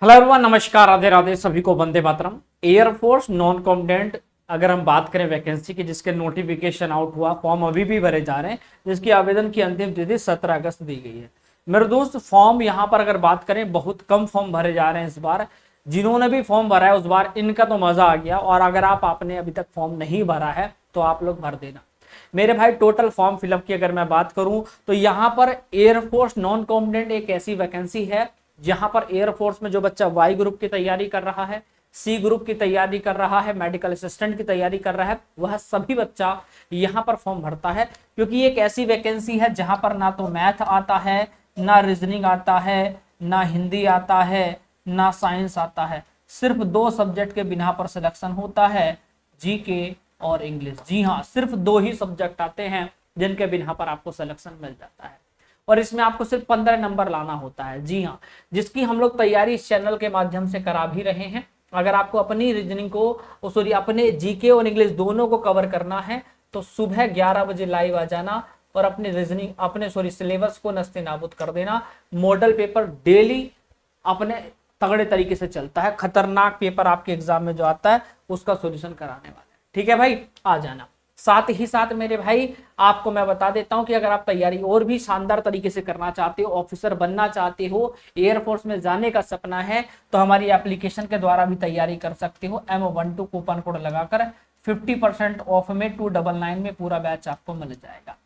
Hello everyone, नमस्कार, राधे राधे, सभी को Vande Mataram. Air force non combat अगर हम बात करें वैकेंसी की, जिसके नोटिफिकेशन आउट हुआ, फॉर्म अभी भी भरे जा रहे हैं, जिसकी आवेदन की अंतिम तिथि 17 अगस्त दी गई है। मेरे दोस्त, फॉर्म यहाँ पर अगर बात करें, बहुत कम फॉर्म भरे जा रहे हैं इस बार। जिन्होंने भी फॉर्म भरा है उस बार इनका तो मजा आ गया, और अगर आपने अभी तक फॉर्म नहीं भरा है तो आप लोग भर देना मेरे भाई। टोटल फॉर्म फिलअप की अगर मैं बात करूं तो यहाँ पर एयरफोर्स नॉन कॉम्बैट एक ऐसी वैकेंसी है जहां पर एयरफोर्स में जो बच्चा वाई ग्रुप की तैयारी कर रहा है, सी ग्रुप की तैयारी कर रहा है, मेडिकल असिस्टेंट की तैयारी कर रहा है, वह सभी बच्चा यहां पर फॉर्म भरता है। क्योंकि एक ऐसी वैकेंसी है जहां पर ना तो मैथ आता है, ना रीजनिंग आता है, ना हिंदी आता है, ना साइंस आता है। सिर्फ दो सब्जेक्ट के बिना पर सिलेक्शन होता है, जीके और इंग्लिश। जी हाँ, सिर्फ दो ही सब्जेक्ट आते हैं जिनके बिना पर आपको सिलेक्शन मिल जाता है, और इसमें आपको सिर्फ 15 नंबर लाना होता है। जी हाँ, जिसकी हम लोग तैयारी इस चैनल के माध्यम से करा भी रहे हैं। अगर आपको अपनी रीजनिंग को सॉरी अपने जीके और इंग्लिश दोनों को कवर करना है तो सुबह 11 बजे लाइव आ जाना और अपने रीजनिंग सिलेबस को नस्ते नाबूद कर देना। मॉडल पेपर डेली अपने तगड़े तरीके से चलता है। खतरनाक पेपर आपके एग्जाम में जो आता है उसका सोल्यूशन कराने वाला है। ठीक है भाई, आ जाना। साथ ही साथ मेरे भाई, आपको मैं बता देता हूं कि अगर आप तैयारी और भी शानदार तरीके से करना चाहते हो, ऑफिसर बनना चाहते हो, एयरफोर्स में जाने का सपना है, तो हमारी एप्लीकेशन के द्वारा भी तैयारी कर सकते हो। M12 कूपन कोड लगाकर 50% ऑफ में 299 में पूरा बैच आपको मिल जाएगा।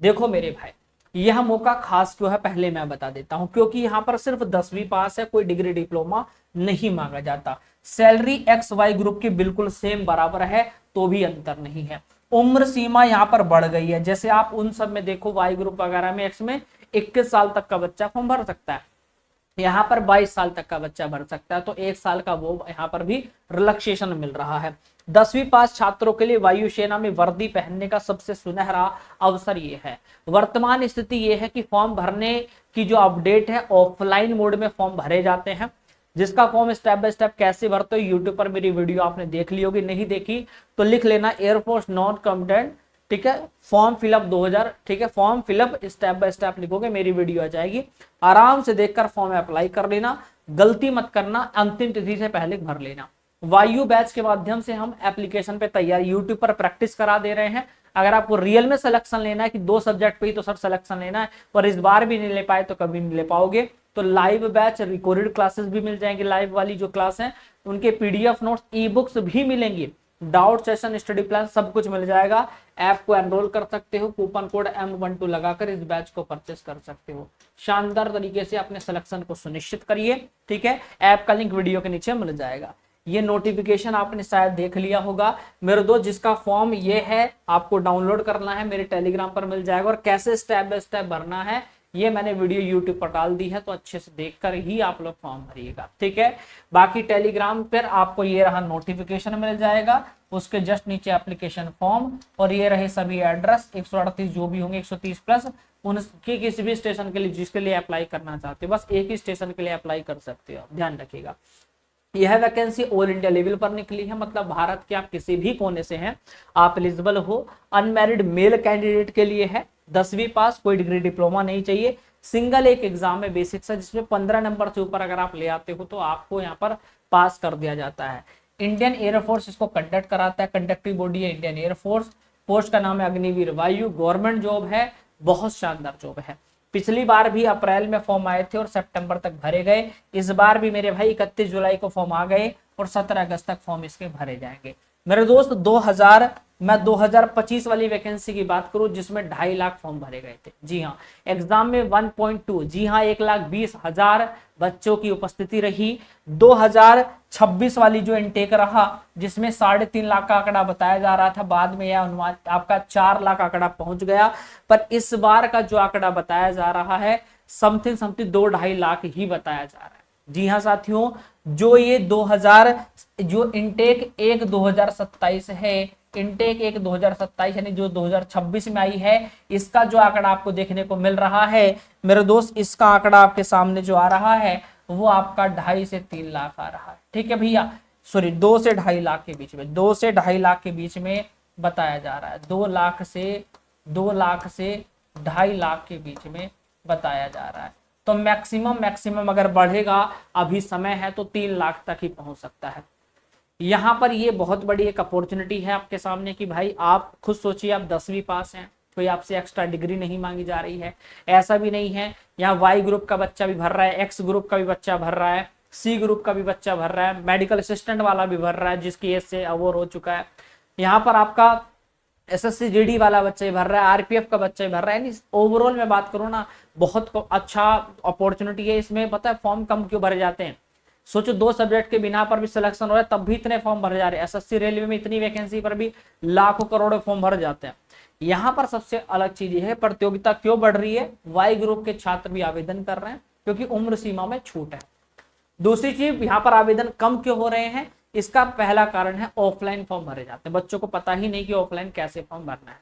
देखो मेरे भाई, यह मौका खास क्यों है पहले मैं बता देता हूं। क्योंकि यहाँ पर सिर्फ 10वीं पास है, कोई डिग्री डिप्लोमा नहीं मांगा जाता। सैलरी XY ग्रुप की बिल्कुल सेम बराबर है, तो भी अंतर नहीं है। उम्र सीमा यहाँ पर बढ़ गई है। जैसे आप उन सब में देखो, वाई ग्रुप वगैरह में एक्स में 21 साल तक का बच्चा फॉर्म भर सकता है, यहाँ पर 22 साल तक का बच्चा भर सकता है। तो 1 साल का वो यहाँ पर भी रिलैक्सेशन मिल रहा है। 10वीं पास छात्रों के लिए वायुसेना में वर्दी पहनने का सबसे सुनहरा अवसर ये है। वर्तमान स्थिति ये है कि फॉर्म भरने की जो अपडेट है, ऑफलाइन मोड में फॉर्म भरे जाते हैं। जिसका फॉर्म स्टेप बाय स्टेप कैसे भरते हो, यूट्यूब पर मेरी वीडियो आपने देख ली होगी, नहीं देखी तो लिख लेना एयरफोर्स नॉन कॉम्बैट, ठीक है, फॉर्म फिलअप 2000, ठीक है, form fill up step by step लिखोगे, मेरी वीडियो आ जाएगी। आराम से देखकर फॉर्म अप्लाई कर लेना, गलती मत करना, अंतिम तिथि से पहले भर लेना। वायु बैच के माध्यम से हम एप्लीकेशन पे तैयारी यूट्यूब पर प्रैक्टिस करा दे रहे हैं। अगर आपको रियल में सिलेक्शन लेना है कि 2 सब्जेक्ट पे ही तो सर सिलेक्शन लेना है, पर इस बार भी नहीं ले पाए तो कभी नहीं ले पाओगे, तो लाइव बैच रिकॉर्डेड क्लासेस भी मिल जाएंगे। लाइव वाली जो क्लास है उनके PDF नोट्स, ई बुक्स भी मिलेंगी, डाउट सेशन, स्टडी प्लान सब कुछ मिल जाएगा। ऐप को एनरोल कर सकते हो, कूपन कोड M12 लगाकर इस बैच को परचेस कर सकते हो। शानदार तरीके से अपने सिलेक्शन को सुनिश्चित करिए। ठीक है, ऐप का लिंक वीडियो के नीचे मिल जाएगा। ये नोटिफिकेशन आपने शायद देख लिया होगा मेरे दोस्त। जिसका फॉर्म ये है, आपको डाउनलोड करना है, मेरे टेलीग्राम पर मिल जाएगा, और कैसे स्टेप बाय स्टेप भरना है ये मैंने वीडियो यूट्यूब पर डाल दी है, तो अच्छे से देखकर ही आप लोग फॉर्म भरिएगा। ठीक है, बाकी टेलीग्राम पर आपको ये रहा नोटिफिकेशन मिल जाएगा, उसके जस्ट नीचे एप्लीकेशन फॉर्म, और ये रहे सभी एड्रेस 138 जो भी होंगे 130 प्लस, उनके किसी भी स्टेशन के लिए जिसके लिए अप्लाई करना चाहते हो, बस एक ही स्टेशन के लिए अप्लाई कर सकते हो, ध्यान रखिएगा। यह वैकेंसी ऑल इंडिया लेवल पर निकली है, मतलब भारत के आप किसी भी कोने से हैं, आप एलिजिबल हो। अनमैरिड मेल कैंडिडेट के लिए है, 10वीं पास, कोई डिग्री डिप्लोमा नहीं चाहिए। सिंगल एक एग्जाम में बेसिक्स है, जिसमें 15 नंबर से ऊपर अगर आप ले आते हो तो आपको यहाँ पर पास कर दिया जाता है। इंडियन एयरफोर्स इसको कंडक्ट कराता है, कंडक्टिव बॉडी है इंडियन एयरफोर्स। पोस्ट का नाम है अग्निवीर वायु, गवर्नमेंट जॉब है, बहुत शानदार जॉब है। पिछली बार भी अप्रैल में फॉर्म आए थे और सितंबर तक भरे गए। इस बार भी मेरे भाई 31 जुलाई को फॉर्म आ गए और 17 अगस्त तक फॉर्म इसके भरे जाएंगे। मेरे दोस्त, 2025 वाली वैकेंसी की बात करूं जिसमें 2.5 लाख फॉर्म भरे गए थे। जी हाँ, एग्जाम में 1.2, जी हाँ, 1,20,000 बच्चों की उपस्थिति रही। 2026 वाली जो इनटेक रहा, जिसमें 3.5 लाख का आंकड़ा बताया जा रहा था, बाद में यह अनुमान आपका 4 लाख आंकड़ा पहुंच गया। पर इस बार का जो आंकड़ा बताया जा रहा है समथिंग 2-2.5 लाख ही बताया जा रहा है। जी हाँ साथियों, जो ये 2000 जो इनटेक 1/2027 है, इनटेक 1/2027 यानी जो 2026 में आई है, इसका जो आंकड़ा आपको देखने को मिल रहा है मेरे दोस्त, इसका आंकड़ा आपके सामने जो आ रहा है वो आपका 2.5 से 3 लाख आ रहा है। ठीक है भैया, सॉरी 2 से 2.5 लाख के बीच में, 2 से 2.5 लाख के बीच में बताया जा रहा है। 2 लाख से 2.5 लाख के बीच में बताया जा रहा है। तो मैक्सिमम अगर बढ़ेगा, अभी समय है तो 3 लाख तक ही पहुंच सकता है। यहाँ पर ये बहुत बड़ी एक अपॉर्चुनिटी है आपके सामने कि भाई आप खुद सोचिए, आप 10वीं पास हैं, कोई आपसे एक्स्ट्रा डिग्री नहीं मांगी जा रही है, ऐसा भी नहीं है। यहाँ वाई ग्रुप का बच्चा भी भर रहा है, एक्स ग्रुप का भी बच्चा भर रहा है, सी ग्रुप का भी बच्चा भर रहा है, मेडिकल असिस्टेंट वाला भी भर रहा है जिसकी एज से अवॉर हो चुका है। यहाँ पर आपका एसएससी जीडी वाला बच्चा ही भर रहा है, आरपीएफ का बच्चा ही भर रहा है। ओवरऑल मैं बात करूँ ना, बहुत अच्छा अपॉर्चुनिटी है इसमें। पता है फॉर्म कम क्यों भरे जाते हैं? सोचो 2 सब्जेक्ट के बिना पर भी सिलेक्शन हो रहा है, तब भी इतने फॉर्म भरे जा रहे हैं। एसएससी रेलवे में इतनी वैकेंसी पर भी लाखों करोड़ों फॉर्म भर जाते हैं। यहाँ पर सबसे अलग चीज ये है, प्रतियोगिता क्यों बढ़ रही है? वाई ग्रुप के छात्र भी आवेदन कर रहे हैं क्योंकि उम्र सीमा में छूट है। दूसरी चीज, यहाँ पर आवेदन कम क्यों हो रहे हैं? इसका पहला कारण है ऑफलाइन फॉर्म भरे जाते हैं। बच्चों को पता ही नहीं कि ऑफलाइन कैसे फॉर्म भरना है।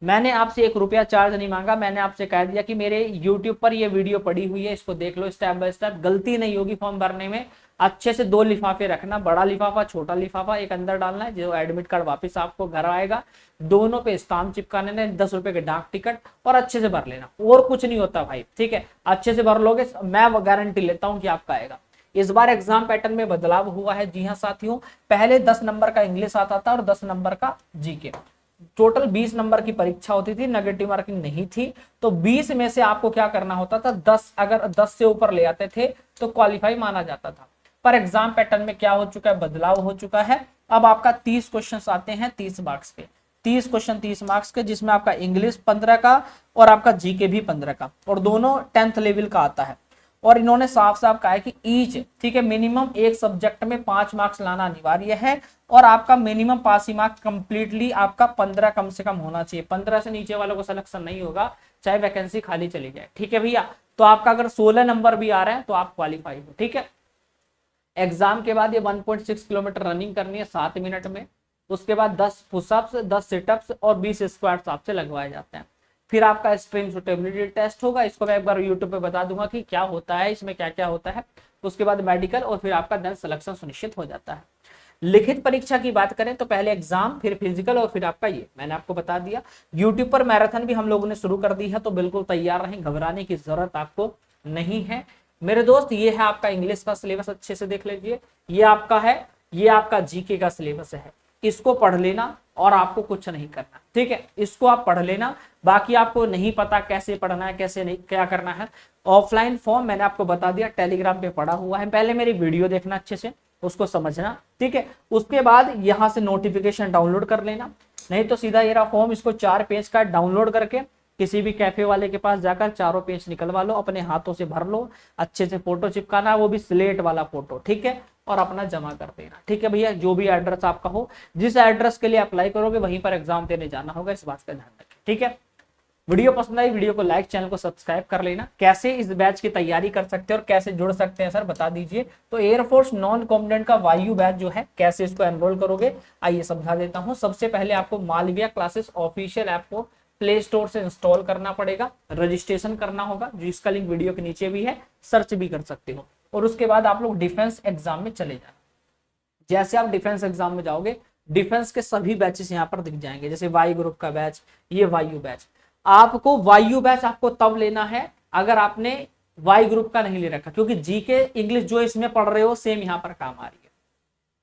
मैंने आपसे 1 रुपया चार्ज नहीं मांगा, मैंने आपसे कह दिया कि मेरे YouTube पर ये वीडियो पड़ी हुई है, इसको देख लो स्टेप बाय स्टेप, गलती नहीं होगी फॉर्म भरने में। अच्छे से 2 लिफाफे रखना, बड़ा लिफाफा, छोटा लिफाफा, एक अंदर डालना है जो एडमिट कार्ड वापस आपको घर आएगा, दोनों पे स्टाम्प चिपकाने ने, 10 रुपए के डाक टिकट, और अच्छे से भर लेना। और कुछ नहीं होता भाई, ठीक है? अच्छे से भर लोगे, मैं गारंटी लेता हूँ कि आपका आएगा। इस बार एग्जाम पैटर्न में बदलाव हुआ है। जी हाँ साथियों, पहले 10 नंबर का इंग्लिश आता था और 10 नंबर का जीके। टोटल 20 नंबर की परीक्षा होती थी, नेगेटिव मार्किंग नहीं थी। तो 20 में से आपको क्या करना होता था, 10, अगर 10 से ऊपर ले आते थे तो क्वालिफाई माना जाता था। पर एग्जाम पैटर्न में क्या हो चुका है, बदलाव हो चुका है। अब आपका 30 क्वेश्चन आते हैं 30 मार्क्स के, 30 क्वेश्चन 30 मार्क्स के, जिसमें आपका इंग्लिश 15 का और आपका जीके भी 15 का, और दोनों 10th लेवल का आता है। और इन्होंने साफ साफ कहा है कि ईच, ठीक है, मिनिमम एक सब्जेक्ट में 5 मार्क्स लाना अनिवार्य है, और आपका मिनिमम पासिंग मार्क कंप्लीटली आपका 15 कम से कम होना चाहिए। 15 से नीचे वालों को सिलेक्शन नहीं होगा, चाहे वैकेंसी खाली चली जाए, ठीक है भैया? तो आपका अगर 16 नंबर भी आ रहे हैं तो आप क्वालिफाई हो, ठीक है? एग्जाम के बाद ये 1.6 किलोमीटर रनिंग करनी है 7 मिनट में। उसके बाद 10 पुशअप्स, 10 सिटअप्स और 20 स्क्वाट्स आपसे लगवाए जाते हैं। फिर आपका स्ट्रीम सुटेबिलिटी टेस्ट होगा, इसको मैं एक बार यूट्यूब पे बता दूंगा कि क्या होता है, इसमें क्या क्या होता है। उसके बाद मेडिकल, और फिर आपका देन सिलेक्शन सुनिश्चित हो जाता है। लिखित परीक्षा की बात करें तो पहले एग्जाम, फिर फिजिकल, और फिर आपका ये मैंने आपको बता दिया। यूट्यूब पर मैराथन भी हम लोगों ने शुरू कर दी है, तो बिल्कुल तैयार रहें, घबराने की जरूरत आपको नहीं है मेरे दोस्त। ये है आपका इंग्लिश का सिलेबस, अच्छे से देख लीजिए। ये आपका है, ये आपका जीके का सिलेबस है, इसको पढ़ लेना और आपको कुछ नहीं करना, ठीक है? इसको आप पढ़ लेना, बाकी आपको नहीं पता कैसे पढ़ना है, कैसे नहीं, क्या करना है। ऑफलाइन फॉर्म मैंने आपको बता दिया, टेलीग्राम पे पड़ा हुआ है, पहले मेरी वीडियो देखना अच्छे से, उसको समझना, ठीक है? उसके बाद यहाँ से नोटिफिकेशन डाउनलोड कर लेना, नहीं तो सीधा ये रहा फॉर्म, इसको 4 पेज का डाउनलोड करके किसी भी कैफे वाले के पास जाकर 4 पेज निकलवा लो, अपने हाथों से भर लो, अच्छे से फोटो चिपकाना, वो भी स्लेट वाला फोटो, ठीक है? और अपना जमा कर देना, ठीक है भैया? जो भी एड्रेस आपका हो, जिस एड्रेस के लिए अप्लाई करोगे वहीं पर एग्जाम देने जाना होगा, इस बात का ध्यान रखें, ठीक है? वीडियो पसंद आई, वीडियो को लाइक, चैनल को सब्सक्राइब कर लेना। कैसे इस बैच की तैयारी कर सकते हैं और कैसे जुड़ सकते हैं सर, बता दीजिए। तो एयरफोर्स नॉन कॉम्बेटेंट का वायु बैच जो है, कैसे इसको एनरोल करोगे, आइए समझा देता हूँ। सबसे पहले आपको मालविया क्लासेस ऑफिशियल ऐप को प्ले स्टोर से इंस्टॉल करना पड़ेगा, रजिस्ट्रेशन करना होगा, जिसका लिंक वीडियो के नीचे भी है, सर्च भी कर सकते हो। और उसके बाद आप लोग डिफेंस एग्जाम में चले जाना। जैसे आप डिफेंस एग्जाम में जाओगे, डिफेंस के सभी बैचेस यहाँ पर दिख जाएंगे, जैसे वायु ग्रुप का बैच, ये वायु बैच। आपको वायु बैच आपको तब लेना है अगर आपने वायु ग्रुप का नहीं ले रखा, क्योंकि जीके इंग्लिश जो इसमें पढ़ रहे हो सेम यहाँ पर काम आ रही है।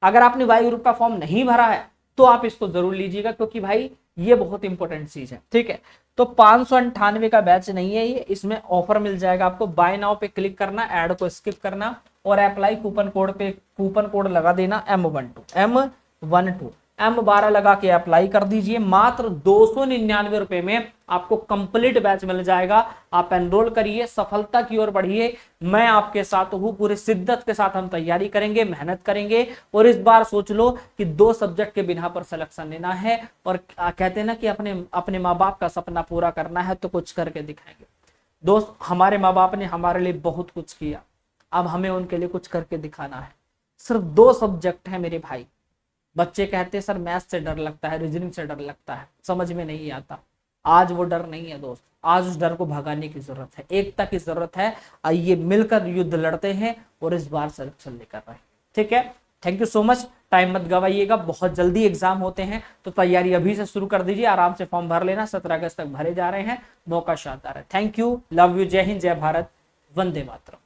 अगर आपने वायु ग्रुप का फॉर्म नहीं भरा है तो आप इसको जरूर लीजिएगा, क्योंकि भाई ये बहुत इंपॉर्टेंट चीज है, ठीक है? तो 598 का बैच नहीं है ये, इसमें ऑफर मिल जाएगा आपको। बाय नाउ पे क्लिक करना, ऐड को स्किप करना और अप्लाई कूपन कोड पे कूपन कोड लगा देना M12 M12 लगा के अप्लाई कर दीजिए। मात्र 299 रुपए में आपको कंप्लीट बैच मिल जाएगा। आप एनरोल करिए, सफलता की ओर बढ़िए। मैं आपके साथ हूँ, पूरे शिद्दत के साथ हम तैयारी करेंगे, मेहनत करेंगे। और इस बार सोच लो कि 2 सब्जेक्ट के बिना पर सिलेक्शन लेना है, और कहते हैं ना कि अपने माँ बाप का सपना पूरा करना है तो कुछ करके दिखाएंगे। दोस्त, हमारे माँ बाप ने हमारे लिए बहुत कुछ किया, अब हमें उनके लिए कुछ करके दिखाना है। सिर्फ 2 सब्जेक्ट है मेरे भाई। बच्चे कहते हैं सर मैथ से डर लगता है, रीजनिंग से डर लगता है, समझ में नहीं आता। आज वो डर नहीं है दोस्त, आज उस डर को भगाने की जरूरत है, एकता की जरूरत है। आइए मिलकर युद्ध लड़ते हैं और इस बार सिलेक्शन लेकर रहे, ठीक है? Thank you so much. Time मत गवाइएगा, बहुत जल्दी एग्जाम होते हैं, तो तैयारी अभी से शुरू कर दीजिए। आराम से फॉर्म भर लेना, 17 अगस्त तक भरे जा रहे हैं, मौका शानदार है। थैंक यू, लव यू, जय हिंद, जय भारत, वंदे मातरम।